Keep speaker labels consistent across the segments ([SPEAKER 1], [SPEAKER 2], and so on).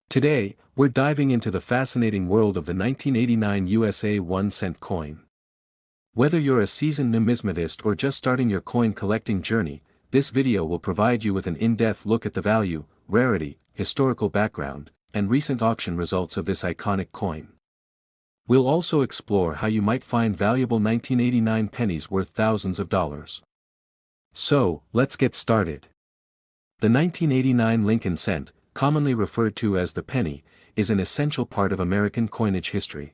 [SPEAKER 1] Today, we're diving into the fascinating world of the 1989 USA 1-cent coin. Whether you're a seasoned numismatist or just starting your coin collecting journey, this video will provide you with an in-depth look at the value, rarity, historical background, and recent auction results of this iconic coin. We'll also explore how you might find valuable 1989 pennies worth thousands of dollars. So, let's get started. The 1989 Lincoln cent, commonly referred to as the penny, is an essential part of American coinage history.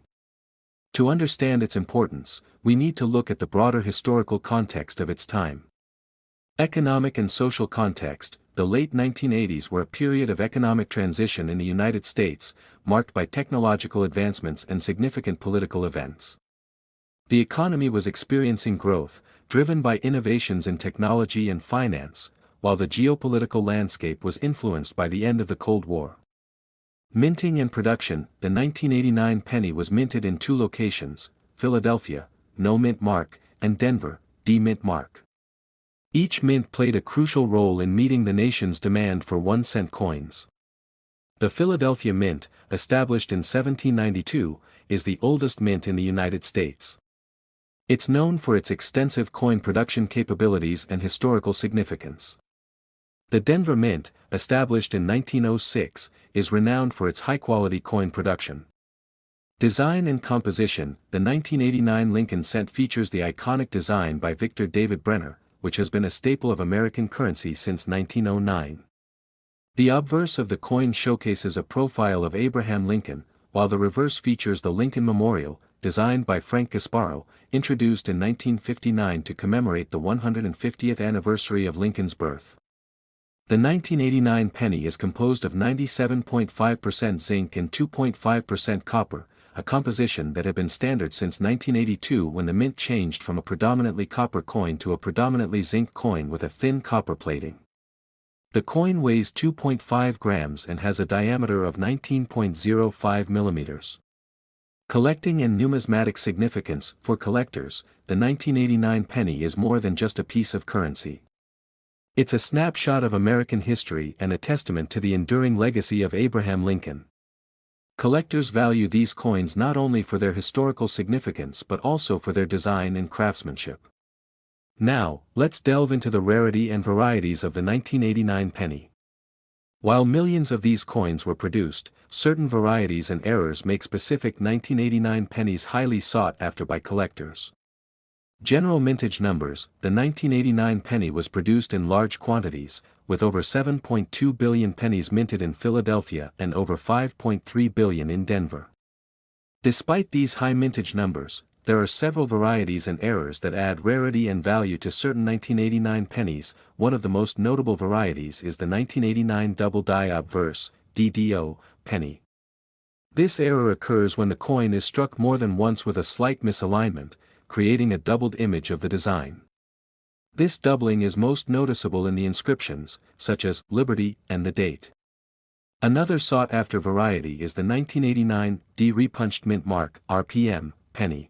[SPEAKER 1] To understand its importance, we need to look at the broader historical context of its time. Economic and social context. The late 1980s were a period of economic transition in the United States, marked by technological advancements and significant political events. The economy was experiencing growth, driven by innovations in technology and finance, while the geopolitical landscape was influenced by the end of the Cold War. Minting and production. The 1989 penny was minted in two locations, Philadelphia, no mint mark, and Denver, D-mint mark. Each mint played a crucial role in meeting the nation's demand for 1-cent coins. The Philadelphia Mint, established in 1792, is the oldest mint in the United States. It's known for its extensive coin production capabilities and historical significance. The Denver Mint, established in 1906, is renowned for its high-quality coin production. Design and composition. The 1989 Lincoln cent features the iconic design by Victor David Brenner, which has been a staple of American currency since 1909. The obverse of the coin showcases a profile of Abraham Lincoln, while the reverse features the Lincoln Memorial, designed by Frank Gasparo, introduced in 1959 to commemorate the 150th anniversary of Lincoln's birth. The 1989 penny is composed of 97.5% zinc and 2.5% copper, a composition that had been standard since 1982 when the mint changed from a predominantly copper coin to a predominantly zinc coin with a thin copper plating. The coin weighs 2.5 grams and has a diameter of 19.05 millimeters. Collecting and numismatic significance. For collectors, the 1989 penny is more than just a piece of currency. It's a snapshot of American history and a testament to the enduring legacy of Abraham Lincoln. Collectors value these coins not only for their historical significance but also for their design and craftsmanship. Now, let's delve into the rarity and varieties of the 1989 penny. While millions of these coins were produced, certain varieties and errors make specific 1989 pennies highly sought after by collectors. General mintage numbers. The 1989 penny was produced in large quantities, with over 7.2 billion pennies minted in Philadelphia and over 5.3 billion in Denver. Despite these high mintage numbers, there are several varieties and errors that add rarity and value to certain 1989 pennies. One of the most notable varieties is the 1989 double die obverse (DDO) penny. This error occurs when the coin is struck more than once with a slight misalignment, creating a doubled image of the design. This doubling is most noticeable in the inscriptions, such as Liberty and the date. Another sought-after variety is the 1989 D-repunched mint mark (RPM) penny.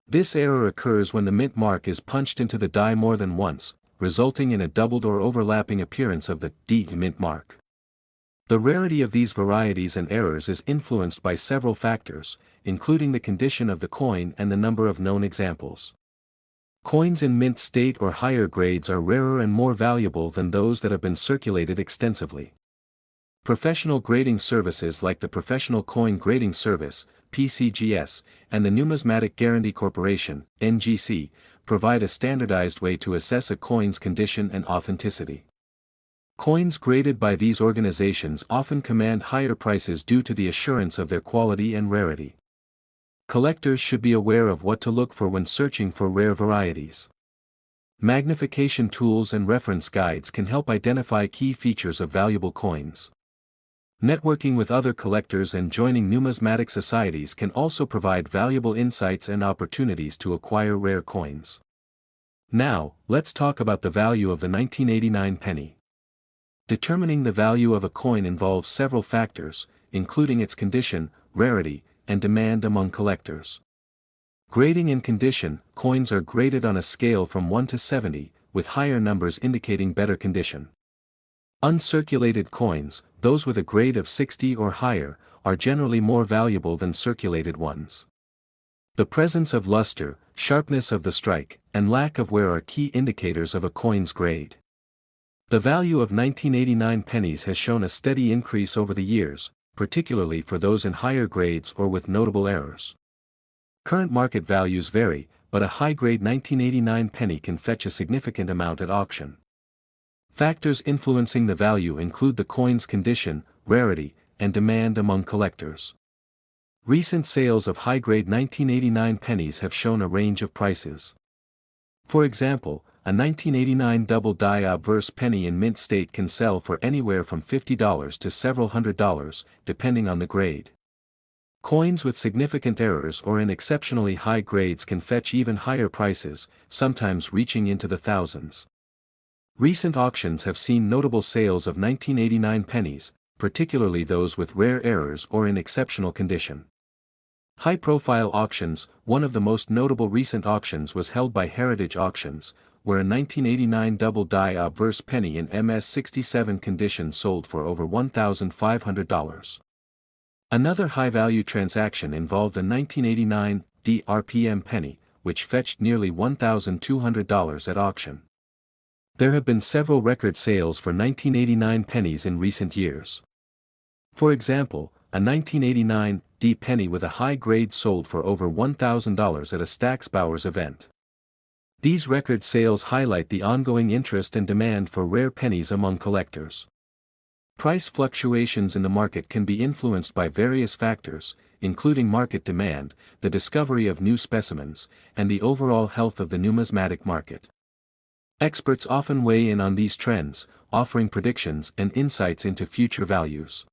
[SPEAKER 1] This error occurs when the mint mark is punched into the die more than once, resulting in a doubled or overlapping appearance of the D mint mark. The rarity of these varieties and errors is influenced by several factors, including the condition of the coin and the number of known examples. Coins in mint state or higher grades are rarer and more valuable than those that have been circulated extensively. Professional grading services like the Professional Coin Grading Service, PCGS, and the Numismatic Guarantee Corporation, NGC, provide a standardized way to assess a coin's condition and authenticity. Coins graded by these organizations often command higher prices due to the assurance of their quality and rarity. Collectors should be aware of what to look for when searching for rare varieties. Magnification tools and reference guides can help identify key features of valuable coins. Networking with other collectors and joining numismatic societies can also provide valuable insights and opportunities to acquire rare coins. Now, let's talk about the value of the 1989 penny. Determining the value of a coin involves several factors, including its condition, rarity, and demand among collectors. Grading and condition. Coins are graded on a scale from 1 to 70, with higher numbers indicating better condition. Uncirculated coins, those with a grade of 60 or higher, are generally more valuable than circulated ones. The presence of luster, sharpness of the strike, and lack of wear are key indicators of a coin's grade. The value of 1989 pennies has shown a steady increase over the years, particularly for those in higher grades or with notable errors. Current market values vary, but a high-grade 1989 penny can fetch a significant amount at auction. Factors influencing the value include the coin's condition, rarity, and demand among collectors. Recent sales of high-grade 1989 pennies have shown a range of prices. For example, a 1989 double-die obverse penny in mint state can sell for anywhere from $50 to several $100s, depending on the grade. Coins with significant errors or in exceptionally high grades can fetch even higher prices, sometimes reaching into the thousands. Recent auctions have seen notable sales of 1989 pennies, particularly those with rare errors or in exceptional condition. High-profile auctions. One of the most notable recent auctions was held by Heritage Auctions, where a 1989 double-die obverse penny in MS67 condition sold for over $1,500. Another high-value transaction involved a 1989 DRPM penny, which fetched nearly $1,200 at auction. There have been several record sales for 1989 pennies in recent years. For example, a 1989 D penny with a high grade sold for over $1,000 at a Stack's Bowers event. These record sales highlight the ongoing interest and demand for rare pennies among collectors. Price fluctuations in the market can be influenced by various factors, including market demand, the discovery of new specimens, and the overall health of the numismatic market. Experts often weigh in on these trends, offering predictions and insights into future values.